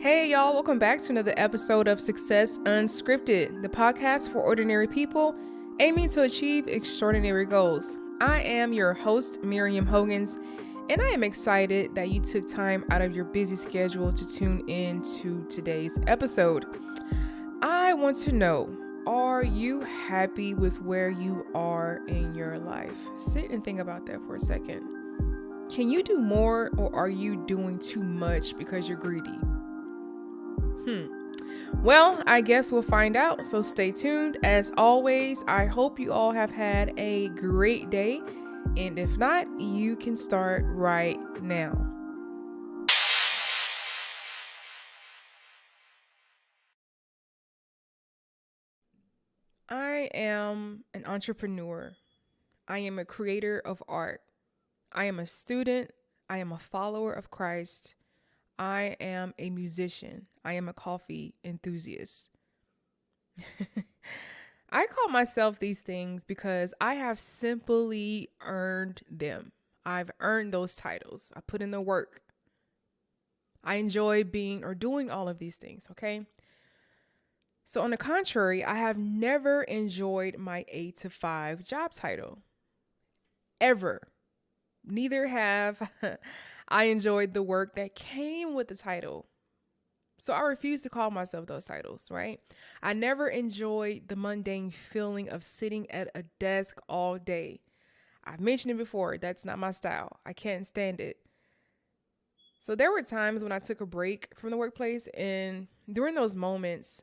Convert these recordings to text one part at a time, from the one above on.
Hey y'all, welcome back to another episode of Success UnScripted, the podcast for ordinary people aiming to achieve extraordinary goals. I am your host, Miriam Hogans, and I am excited that you took time out of your busy schedule to tune in to today's episode. I want to know, are you happy with where you are in your life? Sit and think about that for a second. Can you do more, or are you doing too much because you're greedy? Well, I guess we'll find out, so stay tuned. As always, I hope you all have had a great day, and if not, you can start right now. I am an entrepreneur. I am a creator of art. I am a student. I am a follower of Christ. I am a musician. I am a coffee enthusiast. I call myself these things because I have simply earned them. I've earned those titles. I put in the work. I enjoy being or doing all of these things, okay? So on the contrary, I have never enjoyed my 8 to 5 job title. Ever. Neither have I enjoyed the work that came with the title. So I refuse to call myself those titles, right? I never enjoyed the mundane feeling of sitting at a desk all day. I've mentioned it before, that's not my style. I can't stand it. So there were times when I took a break from the workplace, and during those moments,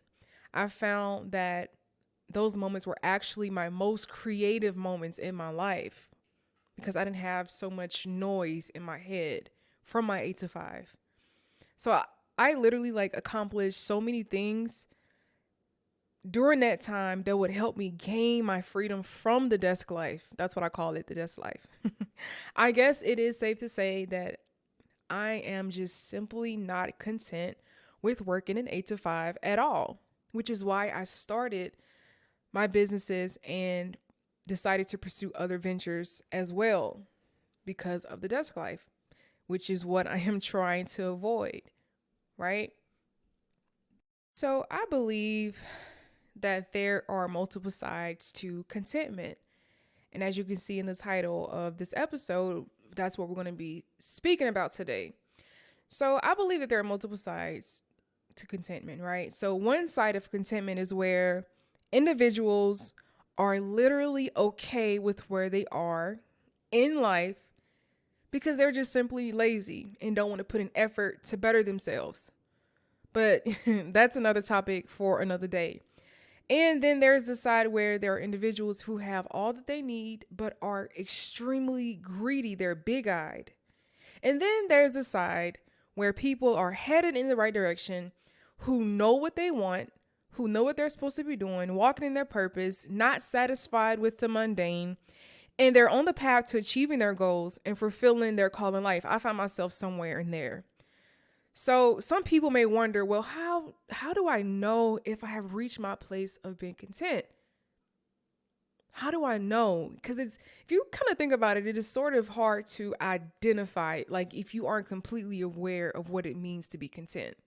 I found that those moments were actually my most creative moments in my life because I didn't have so much noise in my head from my 8 to 5. So I literally accomplished so many things during that time that would help me gain my freedom from the desk life. That's what I call it, the desk life. I guess it is safe to say that I am just simply not content with working an 8 to 5 at all, which is why I started my businesses and decided to pursue other ventures as well because of the desk life, which is what I am trying to avoid, right? So I believe that there are multiple sides to contentment. And as you can see in the title of this episode, that's what we're going to be speaking about today. So I believe that there are multiple sides to contentment, right? So one side of contentment is where individuals are literally okay with where they are in life because they're just simply lazy and don't want to put in effort to better themselves. But that's another topic for another day. And then there's the side where there are individuals who have all that they need, but are extremely greedy. They're big-eyed. And then there's the side where people are headed in the right direction, who know what they want, who know what they're supposed to be doing, walking in their purpose, not satisfied with the mundane, and they're on the path to achieving their goals and fulfilling their call in life. I find myself somewhere in there. So some people may wonder, well, how do I know if I have reached my place of being content? How do I know? Because if you kind of think about it, it is sort of hard to identify, like if you aren't completely aware of what it means to be content.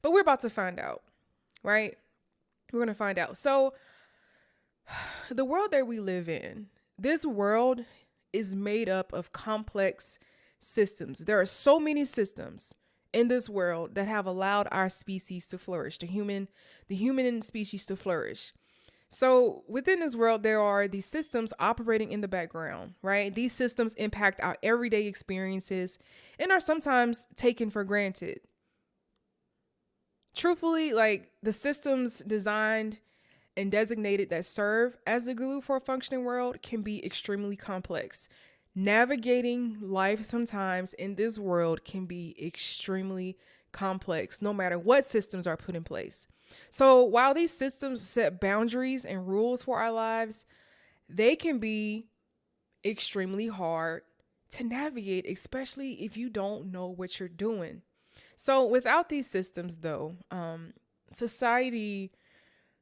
But we're about to find out, right? We're going to find out. So the world that we live in, this world is made up of complex systems. There are so many systems in this world that have allowed our species to flourish, the human species to flourish. So within this world, there are these systems operating in the background, right? These systems impact our everyday experiences and are sometimes taken for granted. Truthfully, the systems designed and designated that serve as the glue for a functioning world can be extremely complex. Navigating life sometimes in this world can be extremely complex, no matter what systems are put in place. So while these systems set boundaries and rules for our lives, they can be extremely hard to navigate, especially if you don't know what you're doing. So without these systems, though, society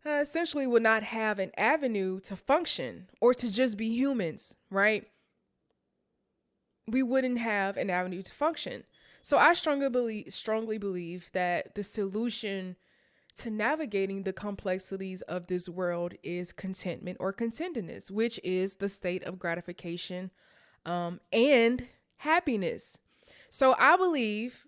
essentially would not have an avenue to function or to just be humans, right? We wouldn't have an avenue to function. So I strongly believe that the solution to navigating the complexities of this world is contentment or contentedness, which is the state of gratification and happiness. So I believe,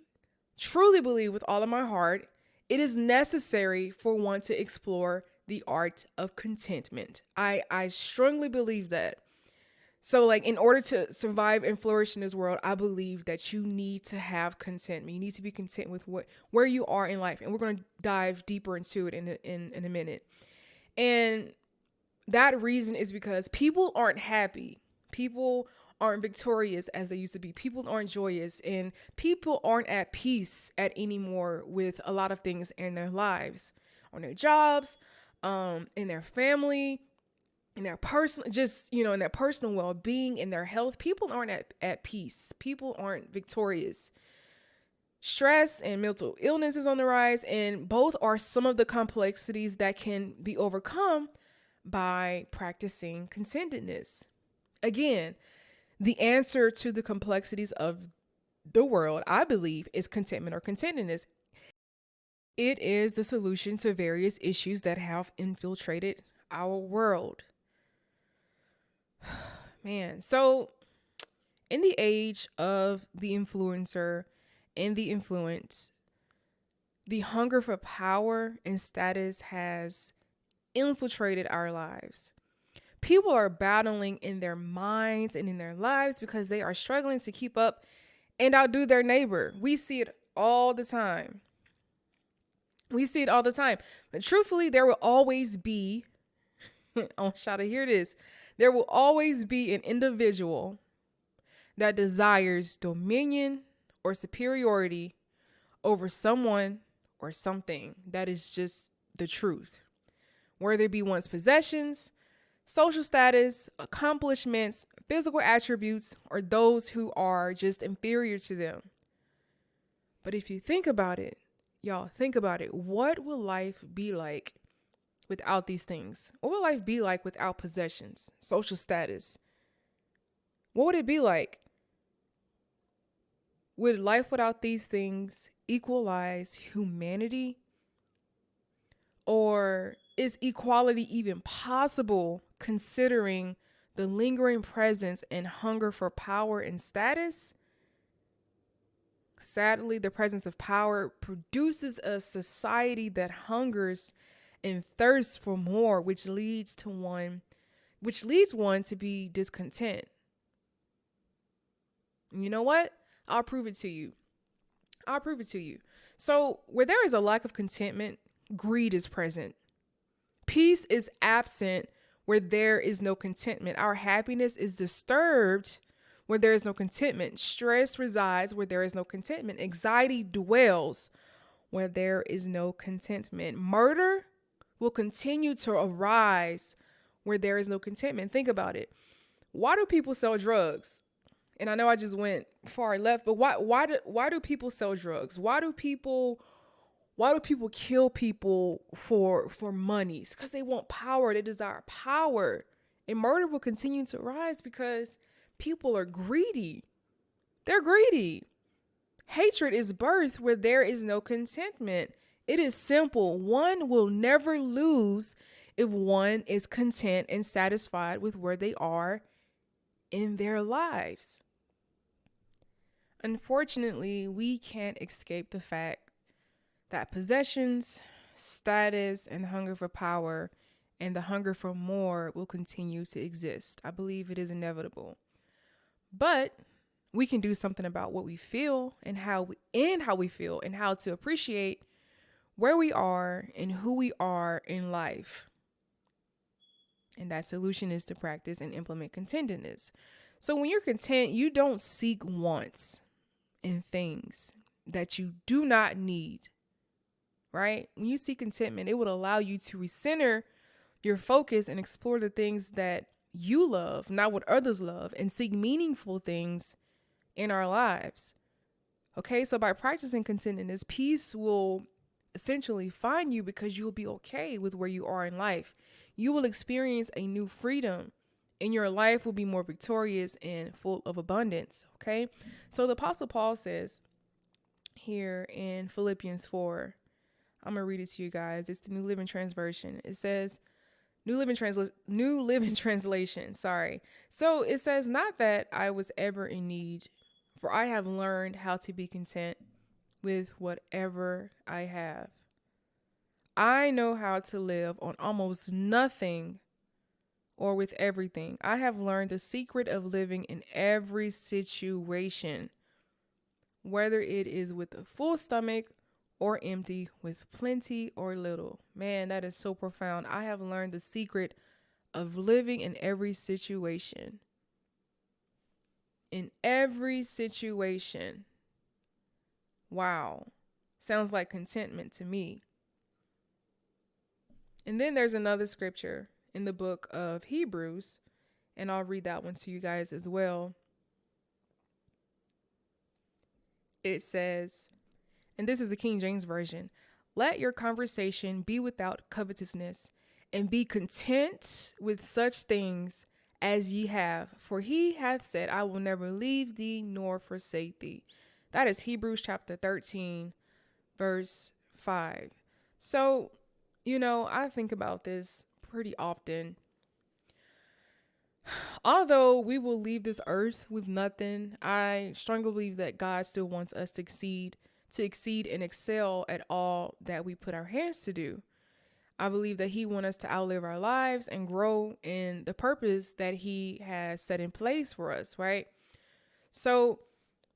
truly believe with all of my heart, it is necessary for one to explore the art of contentment. I strongly believe that. So, like, in order to survive and flourish in this world, I believe that you need to have contentment. You need to be content with where you are in life, and we're going to dive deeper into it in a minute. And that reason is because people aren't happy. People aren't victorious as they used to be. People aren't joyous, and people aren't at peace at anymore with a lot of things in their lives, on their jobs, in their family, in their personal, just, in their personal well-being, in their health. People aren't at peace. People aren't victorious. Stress and mental illness is on the rise, and both are some of the complexities that can be overcome by practicing contentedness. Again, the answer to the complexities of the world, I believe, is contentment or contentedness. It is the solution to various issues that have infiltrated our world. Man, so in the age of the influencer and the influence, the hunger for power and status has infiltrated our lives. People are battling in their minds and in their lives because they are struggling to keep up and outdo their neighbor. We see it all the time. But truthfully, there will always be, I want y'all to hear this, there will always be an individual that desires dominion or superiority over someone or something. That is just the truth. Whether it be one's possessions, social status, accomplishments, physical attributes, or those who are just inferior to them. But if you think about it, y'all, think about it. What will life be like without these things? What would life be like without possessions, social status? What would it be like? Would life without these things equalize humanity? Or is equality even possible considering the lingering presence and hunger for power and status? Sadly, the presence of power produces a society that hungers and thirsts for more, which leads one to be discontent. And you know what? I'll prove it to you. So, where there is a lack of contentment, greed is present. Peace is absent where there is no contentment. Our happiness is disturbed where there is no contentment. Stress resides where there is no contentment. Anxiety dwells where there is no contentment. Murder will continue to arise where there is no contentment. Think about it. Why do people sell drugs? And I know I just went far left, but why do people sell drugs? Why do people kill people for money? It's because they want power. They desire power. And murder will continue to rise because people are greedy. They're greedy. Hatred is birthed where there is no contentment. It is simple. One will never lose if one is content and satisfied with where they are in their lives. Unfortunately, we can't escape the fact that possessions, status, and hunger for power and the hunger for more will continue to exist. I believe it is inevitable. But we can do something about what we feel and how we feel and how to appreciate where we are and who we are in life. And that solution is to practice and implement contentedness. So when you're content, you don't seek wants and things that you do not need, right? When you seek contentment, it would allow you to recenter your focus and explore the things that you love, not what others love, and seek meaningful things in our lives. Okay, so by practicing contentedness, peace will essentially find you because you'll be okay with where you are in life. You will experience a new freedom, and your life will be more victorious and full of abundance. Okay, so the Apostle Paul says here in Philippians 4. I'm going to read it to you guys. It's the New Living Translation. It says, New Living Translation, sorry. So it says, not that I was ever in need, for I have learned how to be content with whatever I have. I know how to live on almost nothing or with everything. I have learned the secret of living in every situation, whether it is with a full stomach or empty, with plenty or little. Man, that is so profound. I have learned the secret of living in every situation. In every situation. Wow. Sounds like contentment to me. And then there's another scripture in the book of Hebrews, and I'll read that one to you guys as well. It says, and this is the King James Version, let your conversation be without covetousness, and be content with such things as ye have. For he hath said, I will never leave thee nor forsake thee. That is Hebrews chapter 13, verse 5. So, I think about this pretty often. Although we will leave this earth with nothing, I strongly believe that God still wants us to exceed and excel at all that we put our hands to do. I believe that he wants us to outlive our lives and grow in the purpose that he has set in place for us, right? So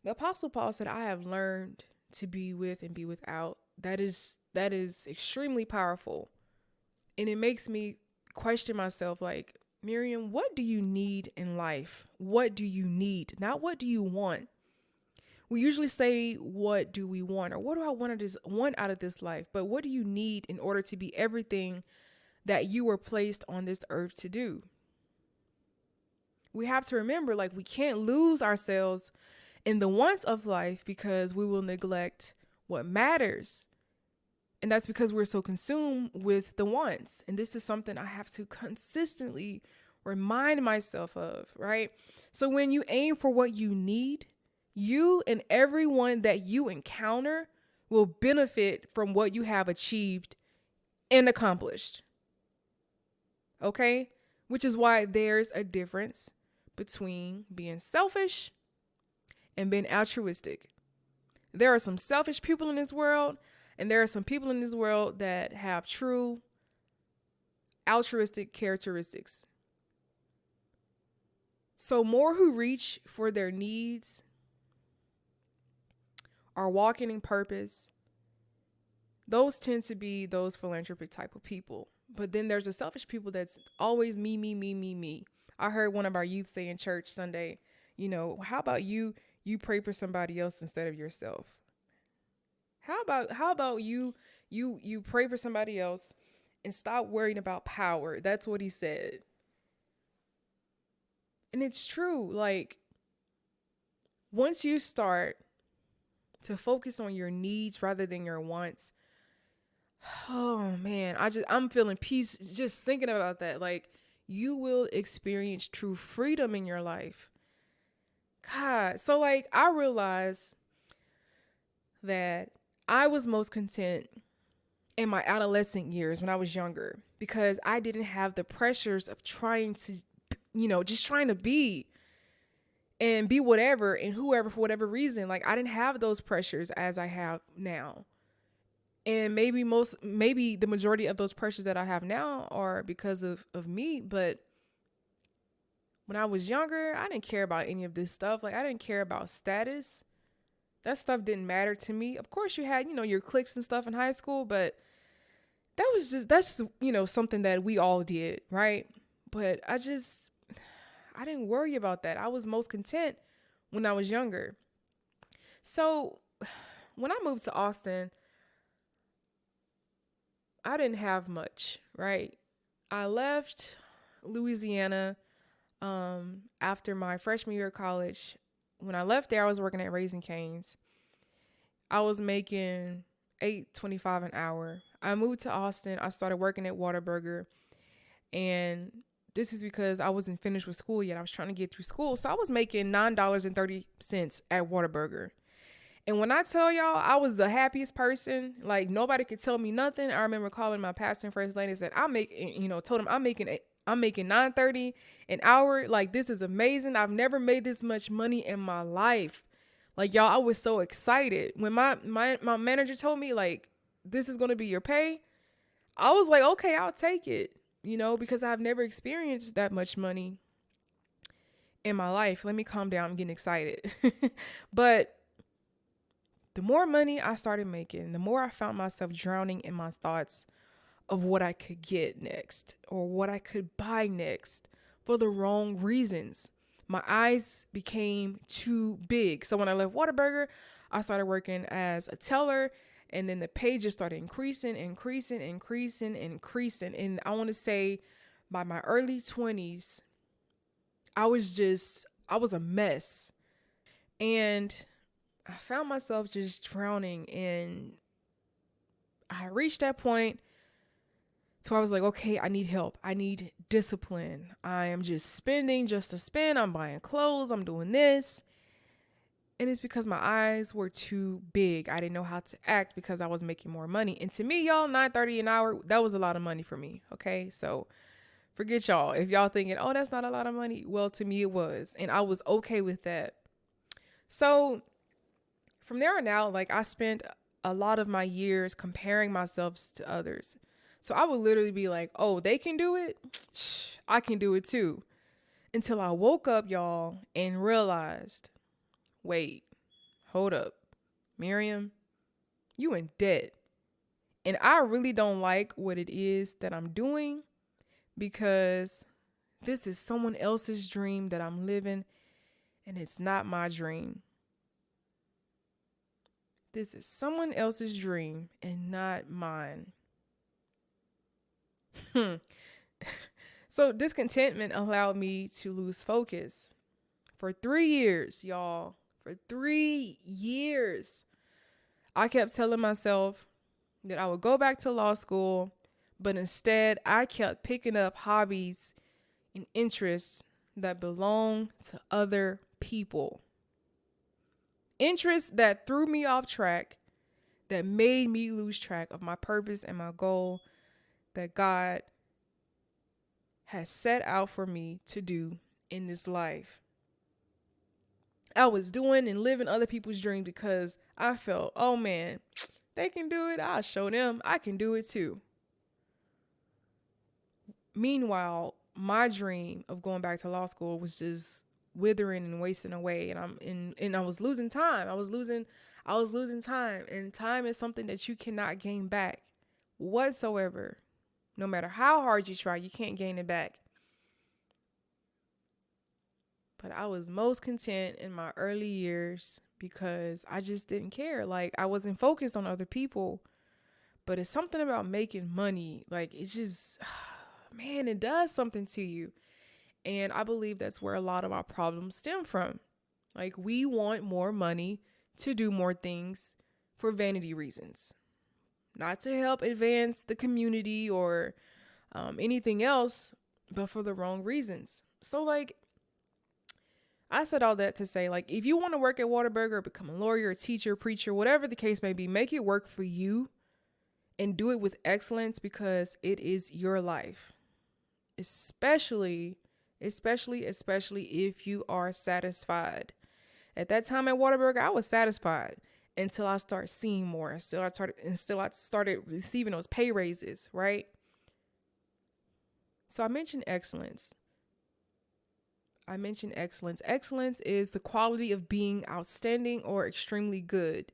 the Apostle Paul said, I have learned to be with and be without. That is extremely powerful. And it makes me question myself, like, Miriam, what do you need in life? What do you need? Not what do you want? We usually say, what do we want? Or what do I want out of this life? But what do you need in order to be everything that you were placed on this earth to do? We have to remember, like, we can't lose ourselves in the wants of life because we will neglect what matters. And that's because we're so consumed with the wants. And this is something I have to consistently remind myself of, right? So when you aim for what you need, you and everyone that you encounter will benefit from what you have achieved and accomplished. Okay? Which is why there's a difference between being selfish and being altruistic. There are some selfish people in this world, and there are some people in this world that have true altruistic characteristics. So more who reach for their needs are walking in purpose. Those tend to be those philanthropic type of people. But then there's the selfish people that's always me, me, me, me, me. I heard one of our youth say in church Sunday, how about you pray for somebody else instead of yourself? How about you pray for somebody else and stop worrying about power? That's what he said. And it's true. Like, once you start to focus on your needs rather than your wants, oh man, I'm feeling peace just thinking about that. Like, you will experience true freedom in your life. God. So like, I realized that I was most content in my adolescent years when I was younger because I didn't have the pressures of trying to, just trying to be and be whatever and whoever for whatever reason. Like, I didn't have those pressures as I have now. And maybe the majority of those pressures that I have now are because of me. But when I was younger, I didn't care about any of this stuff. Like, I didn't care about status. That stuff didn't matter to me. Of course, you had, your cliques and stuff in high school, but that's just, something that we all did, right? But I didn't worry about that. I was most content when I was younger. So when I moved to Austin, I didn't have much, right? I left Louisiana after my freshman year of college. When I left there, I was working at Raising Cane's. I was making $8.25 an hour. I moved to Austin. I started working at Whataburger. And this is because I wasn't finished with school yet. I was trying to get through school. So I was making $9.30 at Whataburger. And when I tell y'all, I was the happiest person. Like nobody could tell me nothing. I remember calling my pastor and first lady and said, told him I'm making 9.30 an hour. Like this is amazing. I've never made this much money in my life. Like y'all, I was so excited when my manager told me like this is gonna be your pay. I was like, okay, I'll take it. Because I've never experienced that much money in my life. Let me calm down. I'm getting excited. But the more money I started making, the more I found myself drowning in my thoughts of what I could get next or what I could buy next for the wrong reasons. My eyes became too big. So when I left Whataburger, I started working as a teller, and then the pay just started increasing. And I want to say by my early 20s, I was a mess. And I found myself just drowning, and I reached that point to where I was like, okay, I need help. I need discipline. I am just spending just to spend. I'm buying clothes. I'm doing this. And it's because my eyes were too big. I didn't know how to act because I was making more money. And to me, y'all, $9.30 an hour, that was a lot of money for me. Okay, so forget y'all. If y'all thinking, oh, that's not a lot of money. Well, to me, it was. And I was okay with that. So from there on out, like I spent a lot of my years comparing myself to others. So I would literally be like, oh, they can do it. I can do it too. Until I woke up, y'all, and realized, wait, hold up. Miriam, you in debt. And I really don't like what it is that I'm doing because this is someone else's dream that I'm living, and it's not my dream. This is someone else's dream and not mine. So discontentment allowed me to lose focus. For 3 years, y'all, for 3 years, I kept telling myself that I would go back to law school, but instead I kept picking up hobbies and interests that belong to other people. Interests that threw me off track, that made me lose track of my purpose and my goal that God has set out for me to do in this life. I was doing and living other people's dreams because I felt, oh man, they can do it. I'll show them I can do it too. Meanwhile, my dream of going back to law school was just withering and wasting away, and I was losing time. I was losing time, and time is something that you cannot gain back whatsoever. No matter how hard you try, you can't gain it back. But I was most content in my early years because I just didn't care. Like I wasn't focused on other people. But it's something about making money. Like it just, man, it does something to you. And I believe that's where a lot of our problems stem from. Like we want more money to do more things for vanity reasons, not to help advance the community or anything else, but for the wrong reasons. So like, I said all that to say, like, if you want to work at Whataburger, become a lawyer, a teacher, preacher, whatever the case may be, make it work for you and do it with excellence because it is your life. Especially if you are satisfied. At that time at Whataburger, I was satisfied until I started seeing more. Until I started receiving those pay raises, right? So I mentioned excellence. Excellence is the quality of being outstanding or extremely good.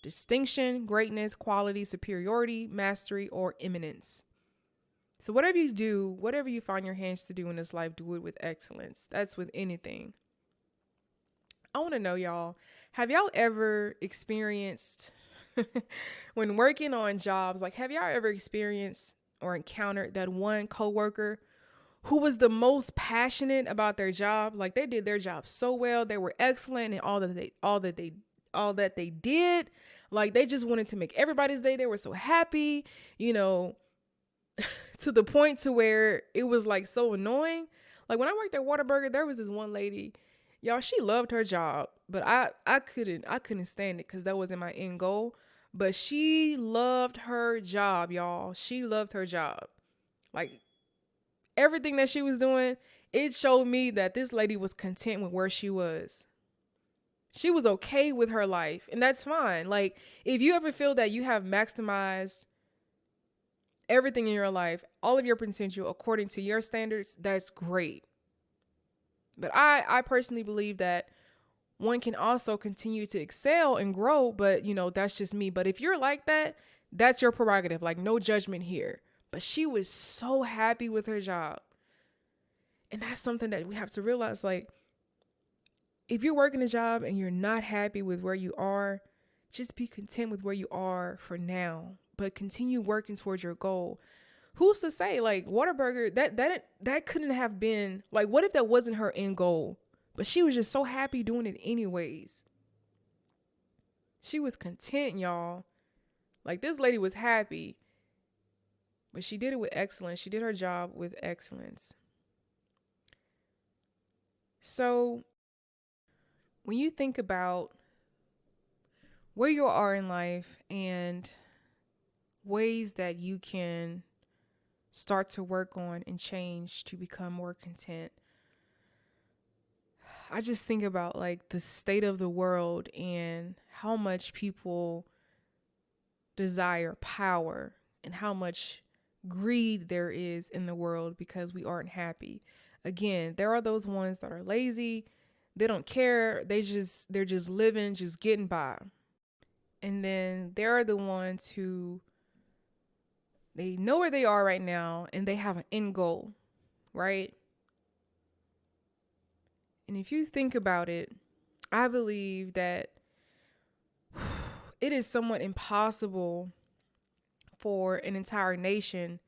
Distinction, greatness, quality, superiority, mastery, or eminence. So whatever you do, whatever you find your hands to do in this life, do it with excellence. That's with anything. I want to know, y'all, have y'all ever experienced, when working on jobs, like have y'all ever experienced or encountered that one coworker who was the most passionate about their job? Like they did their job so well. They were excellent in all that they did. Like they just wanted to make everybody's day. They were so happy, to the point to where it was like so annoying. Like when I worked at Whataburger, there was this one lady, Y'all, she loved her job, but I couldn't stand it because that wasn't my end goal. But she loved her job, y'all. She loved her job. Like everything that she was doing, it showed me that this lady was content with where she was. She was okay with her life, and that's fine. Like if you ever feel that you have maximized everything in your life, all of your potential according to your standards, that's great. But I personally believe that one can also continue to excel and grow, but that's just me. But if you're like that, that's your prerogative. Like no judgment here. But she was so happy with her job. And that's something that we have to realize. Like, if you're working a job and you're not happy with where you are, just be content with where you are for now, but continue working towards your goal. Who's to say, like, Whataburger, that couldn't have been, like, what if that wasn't her end goal? But she was just so happy doing it anyways. She was content, y'all. Like, this lady was happy, but she did it with excellence. She did her job with excellence. So when you think about where you are in life and ways that you can start to work on and change to become more content, I just think about like the state of the world and how much people desire power and how much greed there is in the world because we aren't happy. Again, there are those ones that are lazy. They don't care. They're just living, just getting by. And then there are the ones who they know where they are right now and they have an end goal, right? And if you think about it, I believe that it is somewhat impossible for an entire nation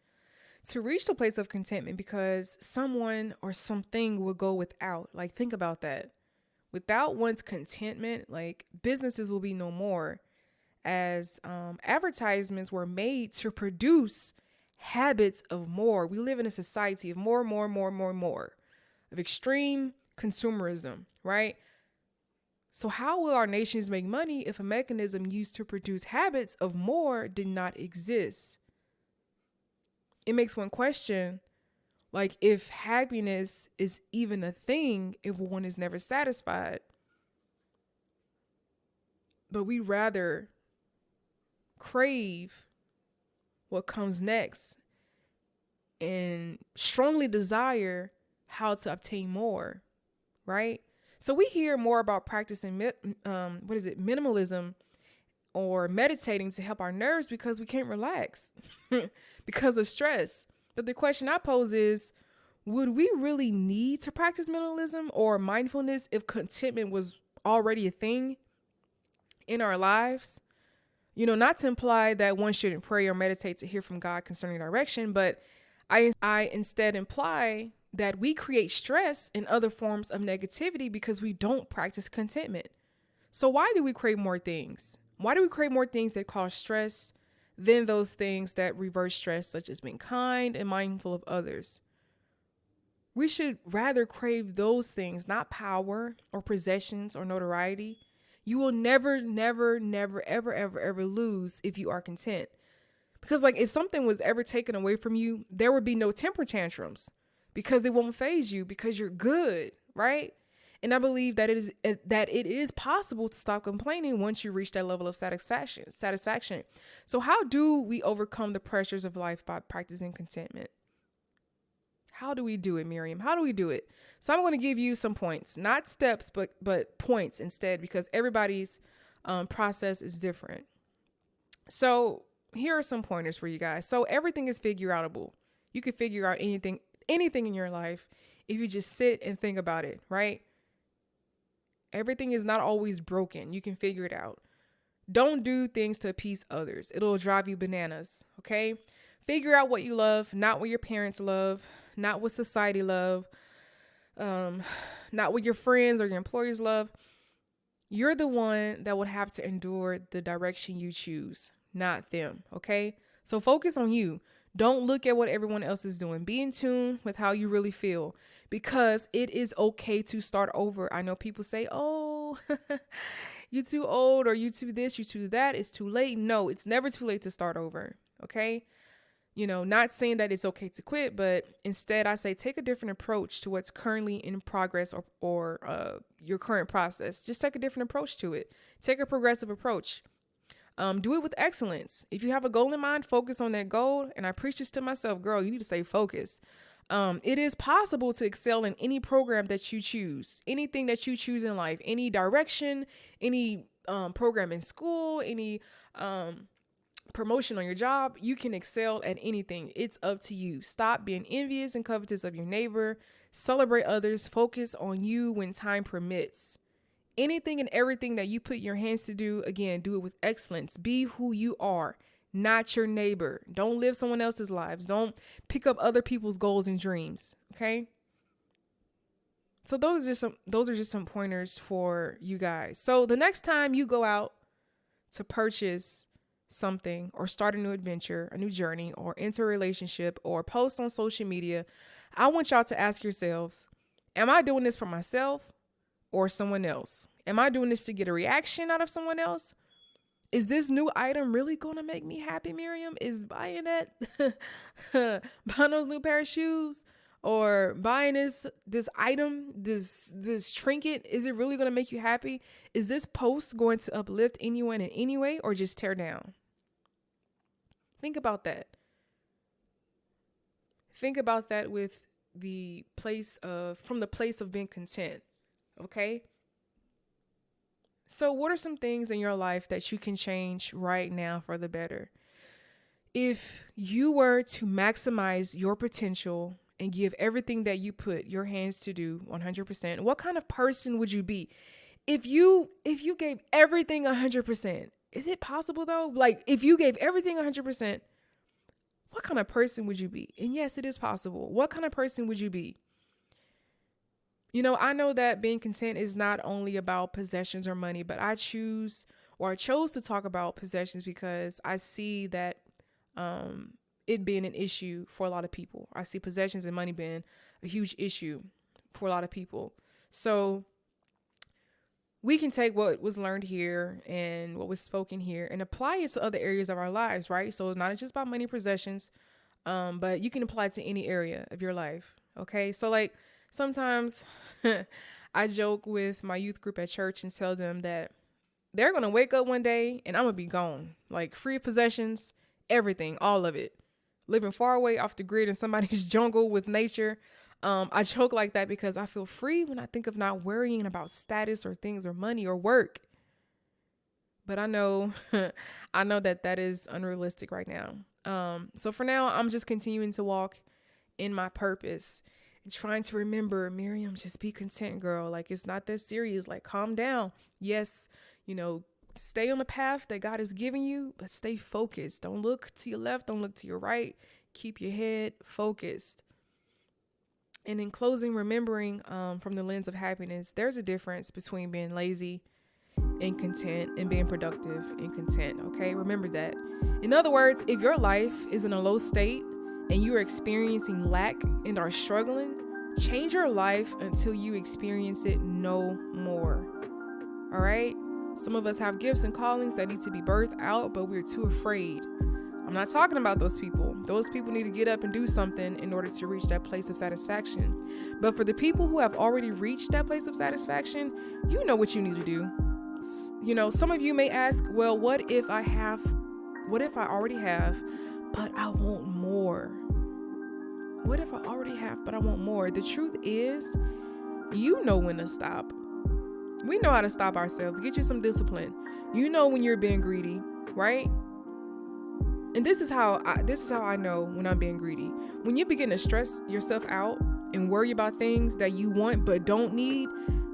to reach the place of contentment because someone or something will go without. Like, think about that. Without one's contentment, like businesses will be no more, as advertisements were made to produce habits of more. We live in a society of more, of extreme consumerism, right? So how will our nations make money if a mechanism used to produce habits of more did not exist? It makes one question, like, if happiness is even a thing if one is never satisfied. But we rather crave what comes next and strongly desire how to obtain more, right? So we hear more about practicing minimalism or meditating to help our nerves because we can't relax because of stress. But the question I pose is, would we really need to practice minimalism or mindfulness if contentment was already a thing in our lives? Not to imply that one shouldn't pray or meditate to hear from God concerning direction, but I instead imply that we create stress and other forms of negativity because we don't practice contentment. So why do we crave more things? Why do we crave more things that cause stress than those things that reverse stress, such as being kind and mindful of others? We should rather crave those things, not power or possessions or notoriety. You will never, ever lose if you are content. Because like if something was ever taken away from you, there would be no temper tantrums because it won't faze you because you're good, right? And I believe that it is possible to stop complaining once you reach that level of satisfaction. So how do we overcome the pressures of life by practicing contentment? How do we do it, Miriam? How do we do it? So I'm going to give you some points, not steps, but points instead, because everybody's process is different. So here are some pointers for you guys. So everything is figure outable. You can figure out anything in your life if you just sit and think about it, right? Everything is not always broken. You can figure it out. Don't do things to appease others. It'll drive you bananas, okay? Figure out what you love, not what your parents love, not what society love, not what your friends or your employers love. You're the one that would have to endure the direction you choose, not them, okay? So focus on you. Don't look at what everyone else is doing. Be in tune with how you really feel. because it is okay to start over. I know people say, oh, you too old, or you too this, you too that. It's too late. No, it's never too late to start over. Okay. Not saying that it's okay to quit, but instead I say take a different approach to what's currently in progress, or your current process. Just take a different approach to it. Take a progressive approach. Do it with excellence. If you have a goal in mind, focus on that goal. And I preach this to myself, girl, you need to stay focused. It is possible to excel in any program that you choose, anything that you choose in life, any direction, any program in school, any promotion on your job. You can excel at anything. It's up to you. Stop being envious and covetous of your neighbor. Celebrate others. Focus on you when time permits. Anything and everything that you put your hands to do, again, do it with excellence. Be who you are, not your neighbor. Don't live someone else's lives. Don't pick up other people's goals and dreams. Okay. So those are just some pointers for you guys. So the next time you go out to purchase something, or start a new adventure, a new journey, or enter a relationship, or post on social media, I want y'all to ask yourselves, am I doing this for myself or someone else? Am I doing this to get a reaction out of someone else? Is this new item really going to make me happy, Miriam? Is buying that, buying those new pair of shoes, or buying this item, this trinket, is it really going to make you happy? Is this post going to uplift anyone in any way, or just tear down? Think about that. Think about that from the place of being content. Okay. So what are some things in your life that you can change right now for the better? If you were to maximize your potential and give everything that you put your hands to do 100%, what kind of person would you be? If you gave everything 100%, is it possible though? Like, if you gave everything 100%, what kind of person would you be? And yes, it is possible. What kind of person would you be? I know that being content is not only about possessions or money, but I chose to talk about possessions because I see that it being an issue for a lot of people. I see possessions and money being a huge issue for a lot of people. So we can take what was learned here and what was spoken here and apply it to other areas of our lives, right? So it's not just about money, possessions, but you can apply it to any area of your life. Okay. So like sometimes I joke with my youth group at church and tell them that they're going to wake up one day and I'm going to be gone, like free of possessions, everything, all of it, living far away off the grid in somebody's jungle with nature. I joke like that because I feel free when I think of not worrying about status or things or money or work. But I know, I know that is unrealistic right now. So for now, I'm just continuing to walk in my purpose and trying to remember, Miriam, just be content, girl. Like, it's not that serious. Like, calm down. Yes, stay on the path that God has given you, but stay focused. Don't look to your left. Don't look to your right. Keep your head focused. And in closing, remembering from the lens of happiness, there's a difference between being lazy and content and being productive and content. Okay, remember that. In other words, if your life is in a low state and you're experiencing lack and are struggling, change your life until you experience it no more. All right. Some of us have gifts and callings that need to be birthed out, but we're too afraid. I'm not talking about those people. Those people need to get up and do something in order to reach that place of satisfaction. But for the people who have already reached that place of satisfaction, you know what you need to do. Some of you may ask, well, what if I already have, but I want more? What if I already have, but I want more? The truth is, you know when to stop. We know how to stop ourselves. Get you some discipline. You know when you're being greedy, right? And this is how I know when I'm being greedy. When you begin to stress yourself out and worry about things that you want but don't need,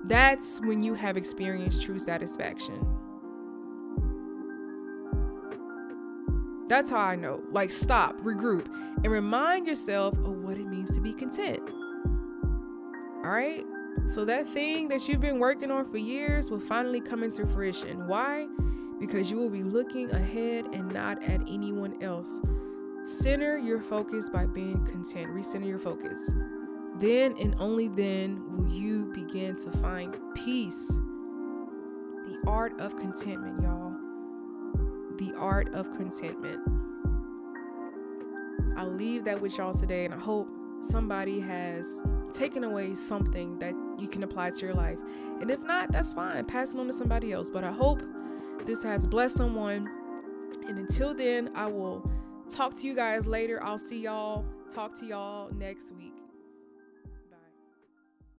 that's when you have experienced true satisfaction. That's how I know. Like, stop, regroup, and remind yourself of what it means to be content. All right? So that thing that you've been working on for years will finally come into fruition. Why? Because you will be looking ahead and not at anyone else. Center your focus by being content. Recenter your focus. then and only then will you begin to find peace. The art of contentment, y'all. The art of contentment. I'll leave that with y'all today, and I hope somebody has taken away something that you can apply to your life. And if not, that's fine. Pass it on to somebody else. But I hope this has blessed someone. And until then, I will talk to you guys later. I'll talk to y'all next week.